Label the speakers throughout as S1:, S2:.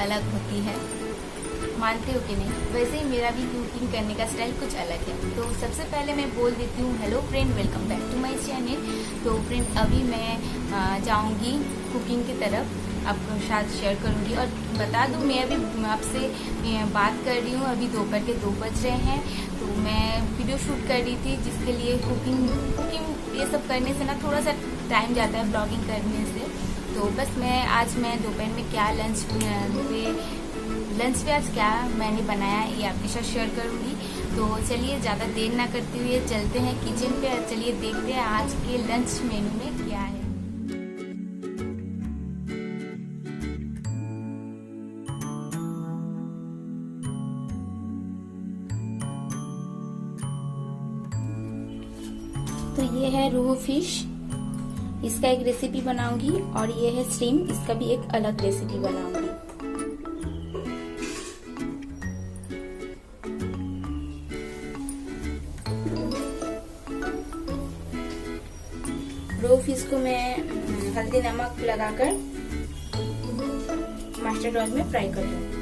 S1: अलग होती है, मानते हो कि नहीं? वैसे ही मेरा भी कुकिंग करने का स्टाइल कुछ अलग है। तो सबसे पहले मैं बोल देती हूँ hello friend, welcome back to my channel. तो फ्रेंड अभी मैं जाऊँगी कुकिंग की तरफ, आपको साथ शेयर करूँगी। और बता दूँ मैं अभी आपसे बात कर रही हूँ, अभी दोपहर के 2 बज रहे हैं। तो मैं वीडियो शूट कर रही थी, जिसके लिए कुकिंग ये सब करने से ना थोड़ा सा टाइम जाता है ब्लॉगिंग करने से। तो बस आज मैं दोपहर में क्या लंच पे आज क्या मैंने बनाया है ये आपके साथ शेयर करूँगी। तो चलिए ज़्यादा देर ना करते हुए चलते हैं किचन पे, चलिए देखते हैं आज के लंच मेनू में क्या है। तो ये है रोहू फिश, इसका एक रेसिपी बनाऊंगी। और ये है श्रिम, इसका भी एक अलग रेसिपी बनाऊंगी। रोहू फिश को मैं हल्दी नमक लगाकर मस्टर्ड ऑयल में फ्राई कर लूंगी।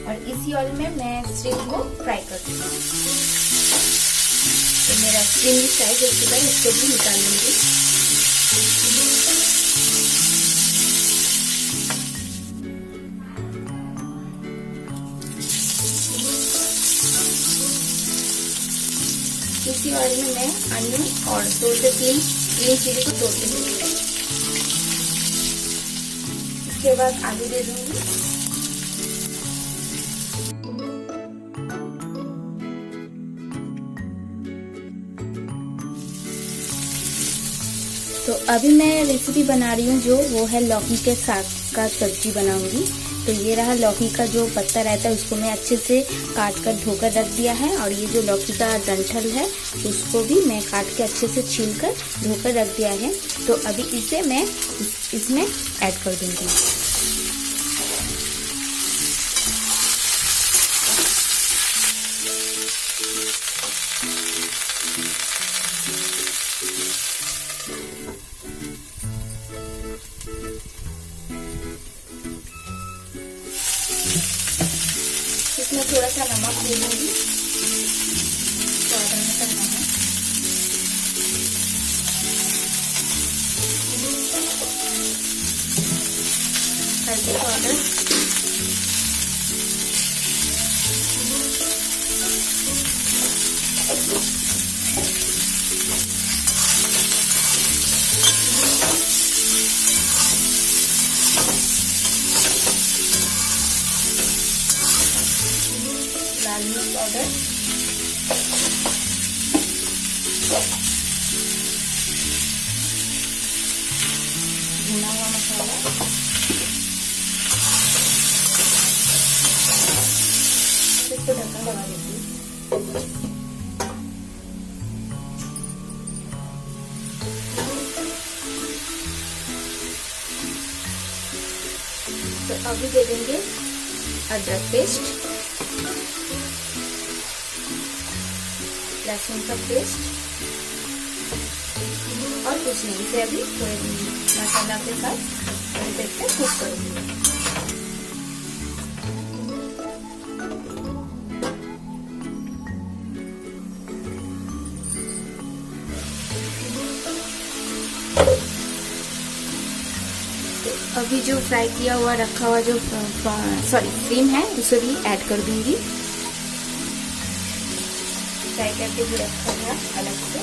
S1: और इसी ऑयल में मैं श्रिम्प को फ्राई कर दूंगी। तो मेरा श्रिम्प फ्राई हो चुका है, इसको भी निकाल लूंगी। इसी ऑयल में मैं अनियन और 2 से 3 ग्रीन चिली को तोड़ के दूंगी। इसके बाद आलू दे दूंगी। तो अभी मैं रेसिपी बना रही हूँ जो वो है लौकी के साग का सब्जी बनाऊंगी। तो ये रहा लौकी का जो पत्ता रहता है, उसको मैं अच्छे से काट कर धोकर रख दिया है। और ये जो लौकी का डंठल है उसको भी मैं काट के अच्छे से छील कर धोकर रख दिया है। तो अभी इसे मैं इसमें ऐड कर दूंगी। इसमें थोड़ा सा नमक दे दूंगी, स्वाद अनुसार नमक। हल्दी पाउडर, लाल मिर्च पाउडर, भुना हुआ मसाला, इसको ढक्कन लगा देती हूँ। तो अभी दे देंगे अदरक पेस्ट, लहसुन का पेस्ट और कुछ नहीं। इसे अभी थोड़े मसाला के साथ थोड़ी देर तक कुक करूंगी। अभी जो फ्राई किया हुआ रखा हुआ जो क्रीम है उसे भी ऐड कर दूंगी। फ्राई करके जो रखा हुआ अलग से।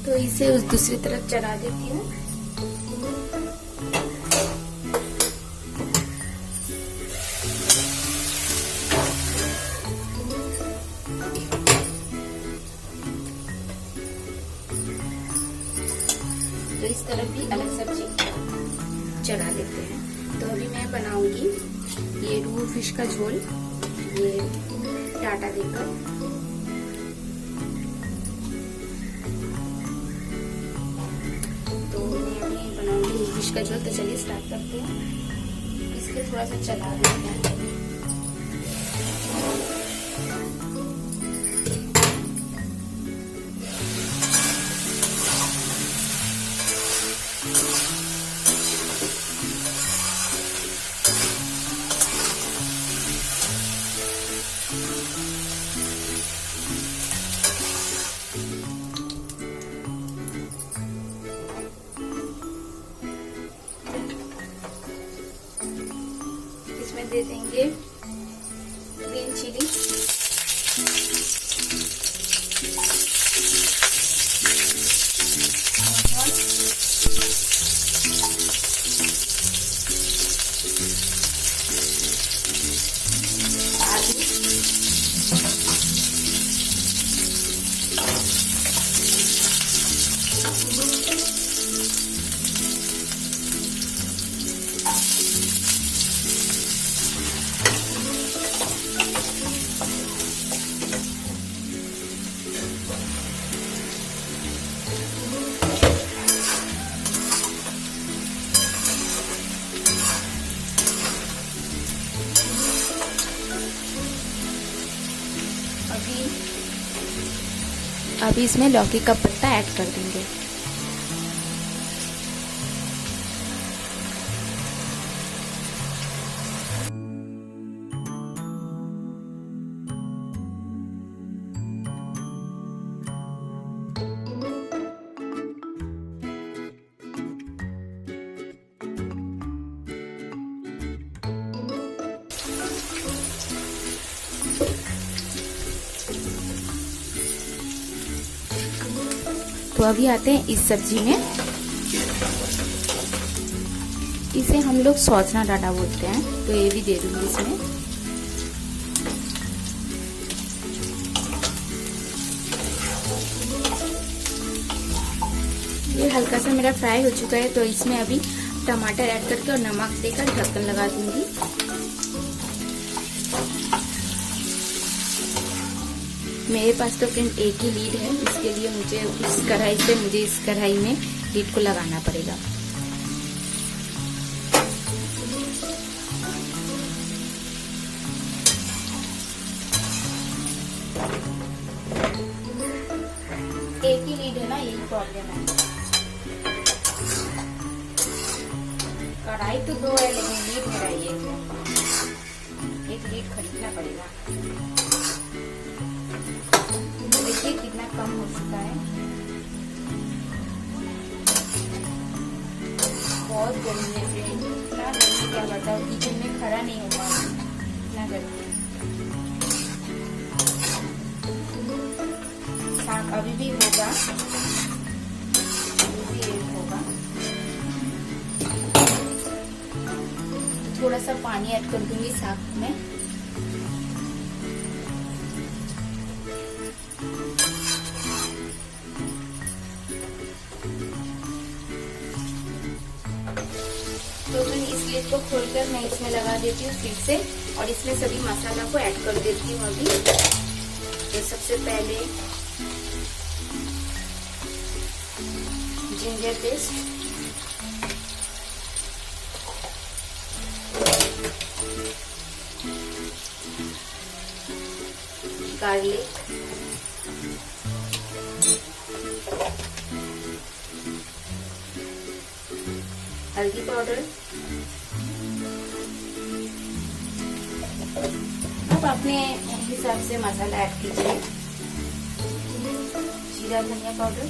S1: तो इसे उस दूसरी तरफ चला देती हूँ। तो इस तरफ भी अलग सब्जी चला देते हैं। तो अभी मैं बनाऊंगी ये रोहू फिश का झोल, ये टाटा देकर। तो मैं अभी बनाऊंगी रोहू फिश का झोल। तो चलिए स्टार्ट करते हैं। इसके थोड़ा सा चला देते हैं। इसमें दे देंगे ग्रीन चिली, अभी इसमें लौकी का पत्ता ऐड कर देंगे। तो अभी आते हैं इस सब्जी में। इसे हम लोग सौजना डाटा बोलते हैं, तो ये भी दे दूंगी इसमें। ये हल्का सा मेरा फ्राई हो चुका है। तो इसमें अभी टमाटर ऐड करके और नमक देकर ढक्कन लगा दूंगी। मेरे पास तो फ्रेंड एक ही लीड है, इसके लिए मुझे उस कढ़ाई से इस कढ़ाई में लीड को लगाना पड़ेगा। एक ही लीड है ना, यही प्रॉब्लम है। कढ़ाई तो दो है लेकिन लीड मेरा एक लीड खरीदना पड़ेगा। देखिए कितना कम हो चुका है। बहुत गर्मी है फ्रेंड, इतना गर्मी क्या बताओ, किचन में खड़ा नहीं होगा, इतना गर्मी है। साग अभी भी होगा, थोड़ा सा पानी ऐड कर दूंगी साग में। तो मैं इस लीड को खोलकर मैं इसमें लगा देती हूँ फिर से, और इसमें सभी मसाला को ऐड कर देती हूँ अभी। तो सबसे पहले जिंजर पेस्ट, गार्लिक, हल्दी पाउडर। अब अपने हिसाब से मसाला ऐड कीजिए। जीरा धनिया पाउडर,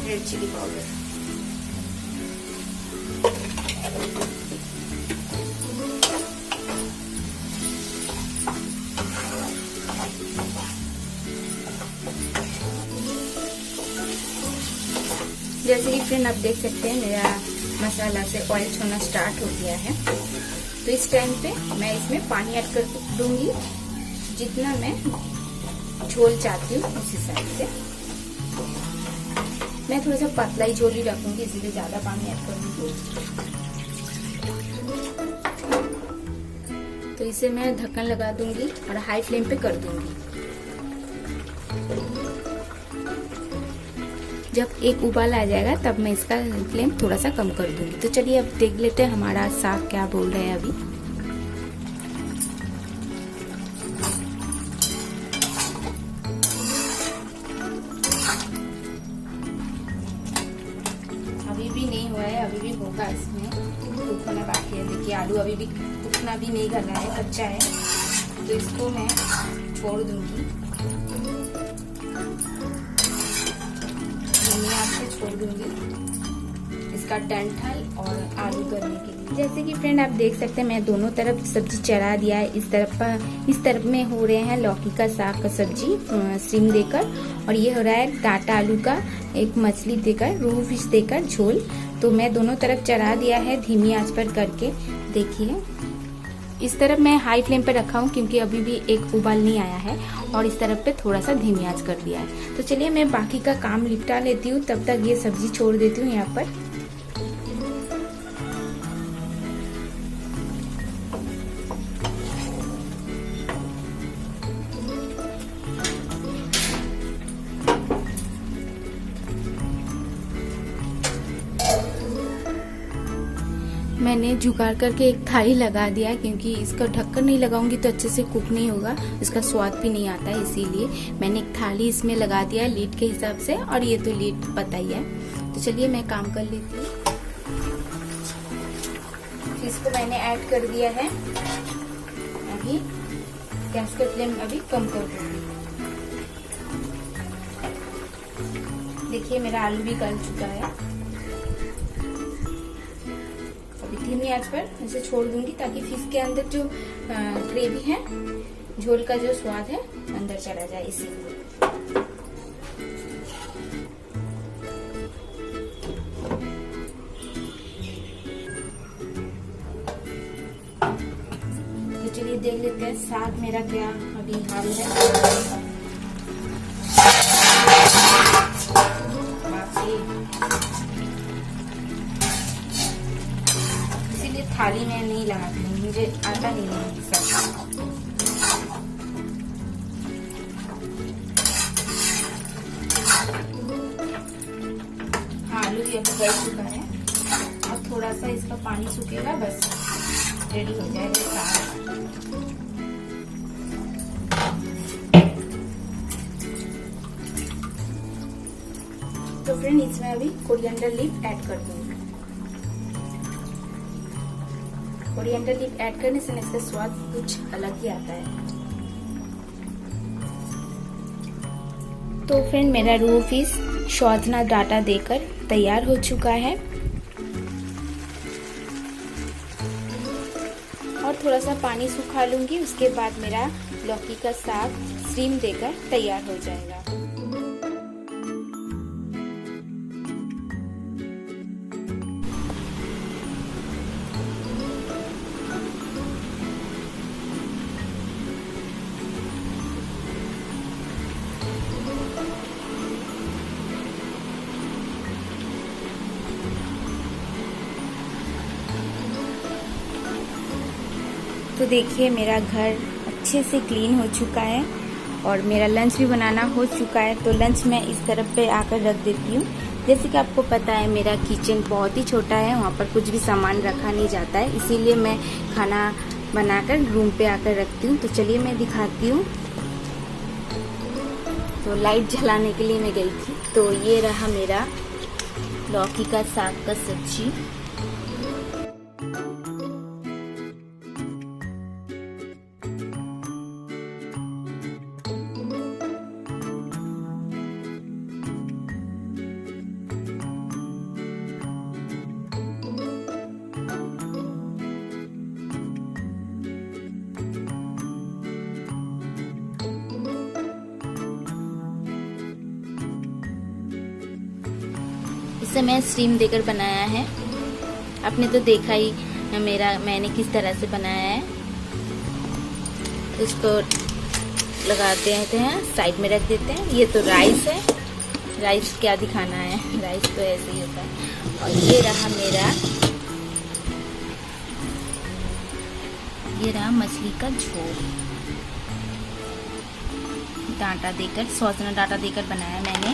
S1: रेड चिली पाउडर, जैसे कि फ्रेंड आप देख सकते हैं मेरा मसाला से ऑयल छोड़ना स्टार्ट हो गया है। तो इस टाइम पे मैं इसमें पानी ऐड कर दूंगी, जितना मैं झोल चाहती हूँ उस हिसाब से। मैं थोड़ा सा पतला ही झोल ही रखूंगी, इसीलिए ज्यादा पानी ऐड करूंगी। तो इसे मैं ढक्कन लगा दूंगी और हाई फ्लेम पे कर दूंगी। जब एक उबाल आ जाएगा तब मैं इसका फ्लेम थोड़ा सा कम कर दूंगी। तो चलिए अब देख लेते हैं हमारा साग क्या बोल रहा है अभी। अभी भी नहीं हुआ है, अभी भी होगा, इसमें कुक होना बाकी है। देखिए आलू अभी भी उतना भी नहीं गला है, कच्चा है। तो इसको मैं छोड़ दूंगी, छोड़ दूंगी इसका डंठल और आलू करने के लिए। जैसे कि फ्रेंड आप देख सकते हैं मैं दोनों तरफ सब्जी चढ़ा दिया है। इस तरफ में हो रहे हैं लौकी का साग का सब्जी सिम देकर, और ये हो रहा है टाटा आलू का एक मछली देकर, रोहू फिश देकर झोल। तो मैं दोनों तरफ चढ़ा दिया है धीमी आंच पर करके। देखिए इस तरफ मैं हाई फ्लेम पे रखा हूँ क्योंकि अभी भी एक उबाल नहीं आया है, और इस तरफ पे थोड़ा सा धीमी आंच कर दिया है। तो चलिए मैं बाकी का काम निपटा लेती हूँ, तब तक ये सब्जी छोड़ देती हूँ यहाँ पर। मैंने जुगाड़ करके एक थाली लगा दिया है, क्योंकि इसका ढक्कन नहीं लगाऊंगी तो अच्छे से कुक नहीं होगा, इसका स्वाद भी नहीं आता है। इसीलिए मैंने एक थाली इसमें लगा दिया है लीड के हिसाब से, और ये तो लीड पता ही है। तो चलिए मैं काम कर लेती हूँ। इसको मैंने ऐड कर दिया है। अभी गैस का फ्लेम अभी कम कर दूंगी। देखिए मेरा आलू भी गल चुका है। धीमी आंच पर इसे छोड़ दूंगी ताकि फिश के अंदर जो ग्रेवी है, झोल का जो स्वाद है अंदर चला जाए, इसीलिए। तो चलिए देख लेते हैं साग मेरा क्या अभी हाल है। थाली में नहीं लगाती हूँ, मुझे आता नहीं है सब। हाँ आलू भी अभी गल चुका है, और थोड़ा सा इसका पानी सूखेगा, बस रेडी हो जाएगा साग। तो फ्रेंड इसमें अभी कोरिएंडर लीफ ऐड कर दूंगी। कोरिएंडर लीफ ऐड करने से इसका स्वाद कुछ अलग ही आता है। तो फ्रेंड मेरा रोहू फिश शौधना डाटा देकर तैयार हो चुका है, और थोड़ा सा पानी सुखा लूंगी। उसके बाद मेरा लौकी का साग स्टीम देकर तैयार हो जाएगा। तो देखिए मेरा घर अच्छे से क्लीन हो चुका है, और मेरा लंच भी बनाना हो चुका है। तो लंच मैं इस तरफ पे आकर रख देती हूँ। जैसे कि आपको पता है मेरा किचन बहुत ही छोटा है, वहाँ पर कुछ भी सामान रखा नहीं जाता है, इसीलिए मैं खाना बनाकर रूम पे आकर रखती हूँ। तो चलिए मैं दिखाती हूँ। तो लाइट जलाने के लिए मैं गई थी। तो ये रहा मेरा लौकी का साग का सब्जी। से मैं स्टीम देकर बनाया है। आपने तो देखा ही मैंने किस तरह से बनाया है। इसको लगा देते हैं, साइड में रख देते हैं। ये तो राइस है, राइस क्या दिखाना है, राइस तो ऐसे ही होता है। और ये रहा मछली का झोल, डांटा देकर, सॉस में डांटा देकर बनाया मैंने।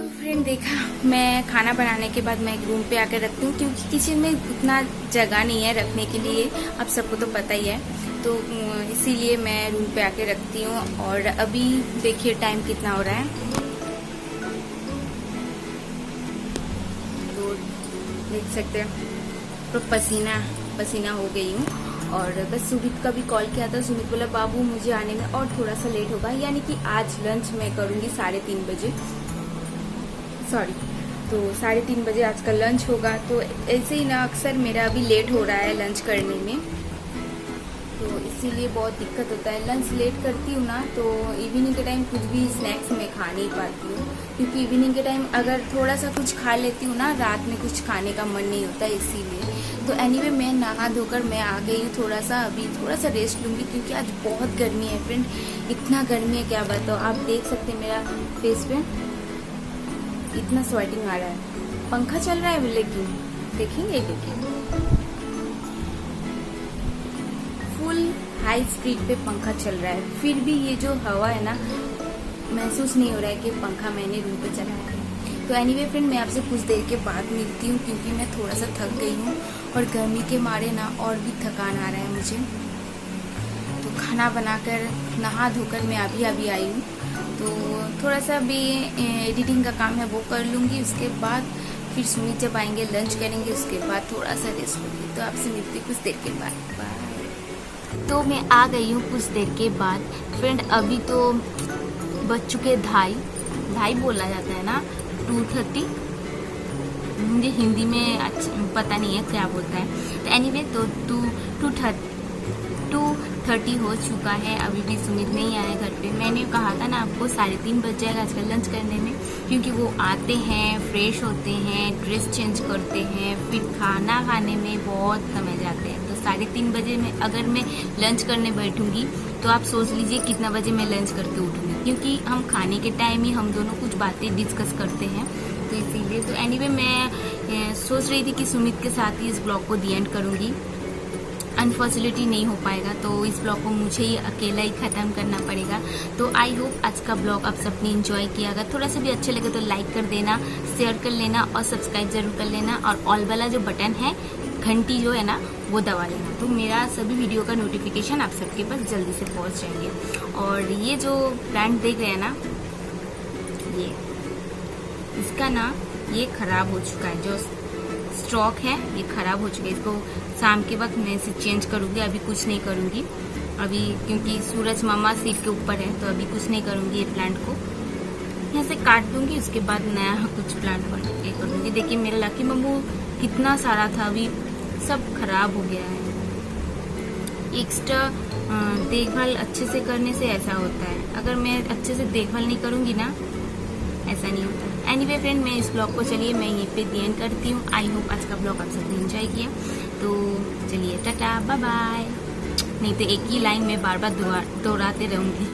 S1: फ्रेंड देखा, मैं खाना बनाने के बाद मैं एक रूम पे आकर रखती हूँ, क्योंकि किचन में उतना जगह नहीं है रखने के लिए, आप सबको तो पता ही है। तो इसीलिए मैं रूम पे आके रखती हूँ। और अभी देखिए टाइम कितना हो रहा है, तो देख सकते हैं तो पसीना हो गई हूँ। और बस सुमित का भी कॉल किया था। सुमित बोला बाबू मुझे आने में और थोड़ा सा लेट होगा, यानी कि आज लंच मैं करूँगी 3:30 बजे, तो 3:30 बजे आज का लंच होगा। तो ऐसे ही ना अक्सर मेरा अभी लेट हो रहा है लंच करने में, तो इसीलिए बहुत दिक्कत होता है। लंच लेट करती हूँ ना, तो इवनिंग के टाइम कुछ भी स्नैक्स मैं खा नहीं पाती हूँ, क्योंकि इवनिंग के टाइम अगर थोड़ा सा कुछ खा लेती हूँ ना, रात में कुछ खाने का मन नहीं होता, इसीलिए। तो एनीवे मैं नहा धोकर मैं आ गई हूँ, अभी थोड़ा सा रेस्ट लूँगी, क्योंकि आज बहुत गर्मी है फ्रेंड। इतना गर्मी है क्या बताओ, आप देख सकते हैं मेरा फेस पे इतना स्वेटिंग आ रहा है। पंखा चल रहा है लेकिन देखेंगे, फुल हाई स्पीड पे पंखा चल रहा है, फिर भी ये जो हवा है ना, महसूस नहीं हो रहा है कि पंखा मैंने रूम पे चलाया है। तो एनीवे फ्रेंड, मैं आपसे कुछ देर के बाद मिलती हूँ, क्योंकि मैं थोड़ा सा थक गई हूँ और गर्मी के मारे ना और भी थकान आ रहा है मुझे। तो खाना बनाकर नहा धोकर मैं अभी आई हूँ, तो थोड़ा सा भी एडिटिंग का काम है वो कर लूँगी। उसके बाद फिर सुमित जब आएंगे लंच करेंगे, उसके बाद थोड़ा सा रेस्ट लूँगी। तो आपसे मिलती कुछ देर के बाद, बाय। तो मैं आ गई हूँ कुछ देर के बाद फ्रेंड। अभी तो बज चुके 2:30 बोला जाता है ना, 2:30, मुझे हिंदी में पता नहीं है क्या बोलता है। तो एनीवे तो 2:30 हो चुका है, अभी भी सुमित नहीं आया घर पे। मैंने कहा था ना आपको 3:30 बज जाएगा आजकल लंच करने में, क्योंकि वो आते हैं, फ्रेश होते हैं, ड्रेस चेंज करते हैं, फिर खाना खाने में बहुत समय जाते हैं। तो 3:30 बजे में अगर मैं लंच करने बैठूंगी तो आप सोच लीजिए कितना बजे मैं लंच करके उठूंगी, क्योंकि हम खाने के टाइम ही हम दोनों कुछ बातें डिस्कस करते हैं, तो इसीलिए। तो एनीवे मैं सोच रही थी कि सुमित के साथ ही इस ब्लॉग को दी एंड करूँगी। अनफॉर्चुनेटली नहीं हो पाएगा, तो इस ब्लॉग को मुझे ही अकेला ही ख़त्म करना पड़ेगा। तो आई होप आज का ब्लॉग आप सबने एंजॉय किया। अगर थोड़ा सा भी अच्छे लगे तो लाइक कर देना, शेयर कर लेना और सब्सक्राइब जरूर कर लेना। और ऑल वाला जो बटन है, घंटी जो है ना, वो दबा लेना, तो मेरा सभी वीडियो का नोटिफिकेशन आप सबके पास जल्दी से पहुँच जाएंगे। और ये जो प्लांट देख रहे हैं ना, ये इसका ना ये खराब हो चुका है, जो स्टॉक है ये खराब हो चुका है। इसको शाम के वक्त मैं इसे चेंज करूँगी, अभी कुछ नहीं करूँगी अभी, क्योंकि सूरज मामा सिर के ऊपर है, तो अभी कुछ नहीं करूँगी। ये प्लांट को यहाँ से काट दूंगी, उसके बाद नया कुछ प्लांट ये कर दूँगी। देखिए मेरा लकी बम्बू कितना सारा था, अभी सब खराब हो गया है। एक्स्ट्रा देखभाल अच्छे से करने से ऐसा होता है, अगर मैं अच्छे से देखभाल नहीं करूँगी ना, ऐसा नहीं होता। एनीवे फ्रेंड, मैं इस ब्लॉग को चलिए मैं यहीं पे दी एंड करती हूँ। आई होप आज का ब्लॉग आप सबने एंजॉय किया। तो चलिए टाटा बाय बाय। नहीं तो एक ही लाइन में बार बार दोहराते रहूँगी।